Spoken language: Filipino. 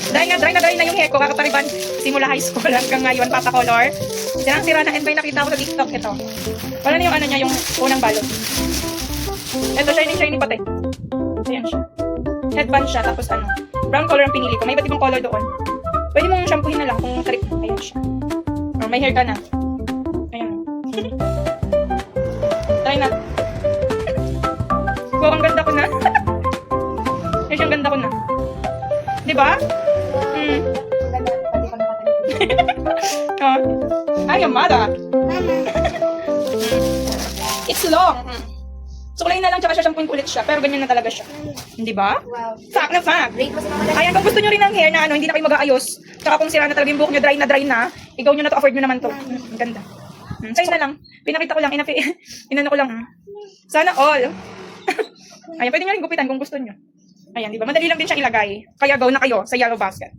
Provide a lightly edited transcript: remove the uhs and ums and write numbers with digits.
Dry na yung hair ko. Kakapariban simula high school hanggang ngayon, papa-color. Sirang-sira na, and may nakita ko sa TikTok ito. Wala na yung ano niya, yung unang balot. Ito, shiny pati. Ayan siya. Headband siya, tapos ano, brown color ang pinili ko. May iba't ibang color doon. Pwede mong shampoohin na lang kung trip mo. Ayan siya. Or may hair ka na. Ayan. Try na. Wow, ang ganda ko na. Yes, ang ganda ko na. Diba? Mm. Oh. Ay, amada. It's long. Suklayin na lang, tsaka siya shampooin ko ulit siya. Pero ganyan na talaga siya. Di ba? Wow. Fact na fact. Great po sa mga Ayan, kung gusto nyo rin ng hair na ano, hindi na kayo mag-aayos, tsaka kung sira na talaga yung buhok nyo, dry na, ikaw nyo na to, afford nyo naman to. Ang ganda. Sa'yo na lang. Pinakita ko lang, inano ko lang. Sana all. Ayan, pwede nyo rin gupitan kung gusto nyo. Ayan, di ba? Madali lang din siya ilagay. Kaya go na kayo sa yellow basket.